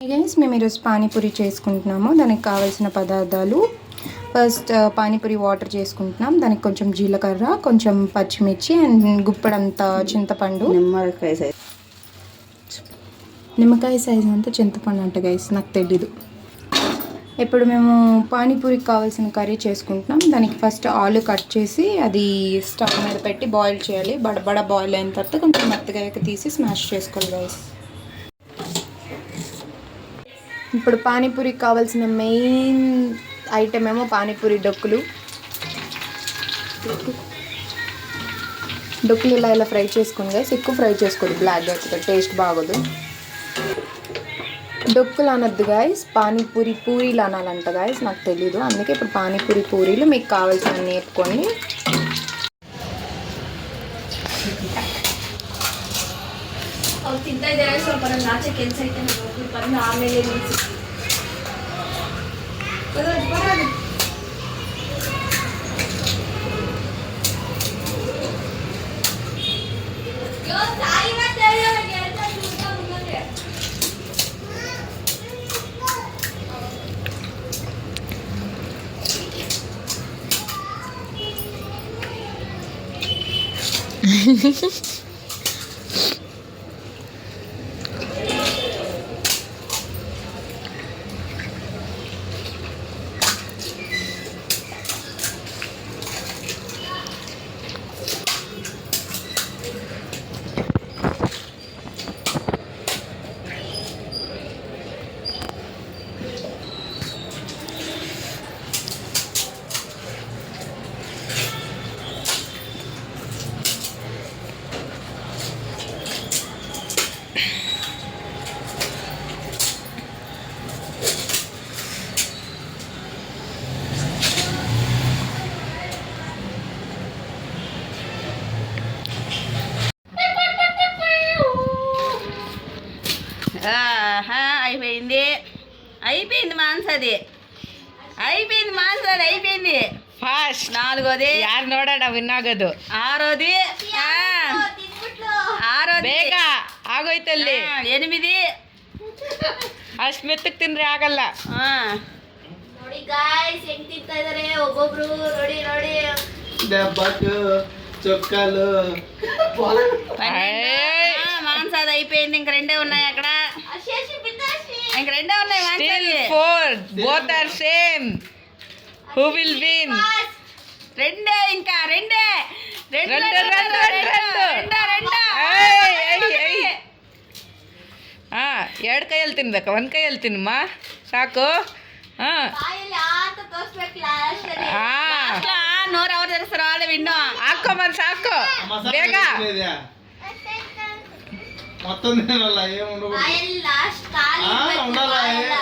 Guys మేము ఈరోజు పానీపూరి చేసుకుంటున్నాము. దానికి కావాల్సిన పదార్థాలు ఫస్ట్ పానీపూరి వాటర్ చేసుకుంటున్నాం. దానికి కొంచెం జీలకర్ర, కొంచెం పచ్చిమిర్చి అండ్ గుప్పడంత చింతపండు, నిమ్మకాయ సైజ్ అంతా చింతపండు అంట గైస్, నాకు తెలీదు. ఇప్పుడు మేము పానీపూరికి కావాల్సిన కర్రీ చేసుకుంటున్నాం. దానికి ఫస్ట్ ఆలు కట్ చేసి అది స్టవ్ మీద పెట్టి బాయిల్ చేయాలి. బడబడ బాయిల్ అయిన తర్వాత కొంచెం మెత్తగా తీసి స్మాష్ చేసుకోవాలి గైస్. ఇప్పుడు పానీపూరికి కావాల్సిన మెయిన్ ఐటమ్ ఏమో పానీపూరి డొక్కులు ఇలా ఫ్రై చేసుకోండి గైస్. ఎక్కువ ఫ్రై చేసుకోండి, బ్లాక్గా అవుతుంది, టేస్ట్ బాగోదు. డొక్కులు అనొద్దు గాయస్, పానీపూరి పూరీలు అనాలంట గాయస్, నాకు తెలీదు. అందుకే ఇప్పుడు పానీపూరి పూరీలు మీకు కావాల్సిన నేర్పుకోండి. అయిపోయింది మాన్సది, అయిపోయింది ఫాస్ట్. నాలుగోది ಯಾರು ನೋಡೋಣ ವಿನ್ನಾಗೋದು. ಆರೋದಿ ಬೇಗ ಆಗೋಯ್ತಲ್ಲಿ. 8 ಅಷ್ಟು ಮೆತ್ತಗೆ ತಿಂದ್ರೆ ಆಗಲ್ಲ. ನೋಡಿ ಗಾಯ್ಸ್ ಹೆಂಗ್ ತಿಂತಾ ಇದಾರೆ ಒಬ್ಬೊಬ್ರು. ನೋಡಿ దెబ్బకు చొక్కాలు మాన్సాది అయిపోయింది, ఇంక 2 ఉన్నాయి అక్కడ. ఇంక 2 ఉన్నాయి మాన్సాది. 4 both are same. Who will win? 2 ఇంకా 2 ಎರಡು ಕೈಯಲ್ಲಿ ತಿನ್ಬೇಕಾ, ಒಂದು ಕೈಯಲ್ಲಿ ತಿನ್ನಮ್ಮ ಸಾಕು. నోరు ఎవరు తెరుస్తారు వాళ్ళే విన్ను. ಹಾಕೋಮನ್ సాకు ಬೇಗ. మొత్తం తినాలా, ఏం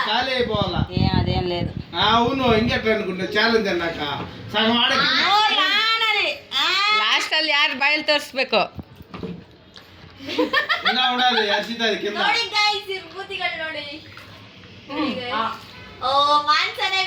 ఖాళీ అయిపోవాలా. అదేం లేదు. అవును, ఇంకెట్లా అనుకుంటా ఛాలెంజ్ అన్నాక సగం ఆడకి ಲಾಸ್ಟ್ ಅಲ್ಲಿ ಯಾರು ಬಾಯಲ್ಲಿ ತೋರಿಸ್ಬೇಕು. ఇంకా ఉండాలి అర్చిత కింద. ನೋಡಿ ಗೈಸ್, ನೋಡಿ. ಓ ಮಾನ್ಸನೇ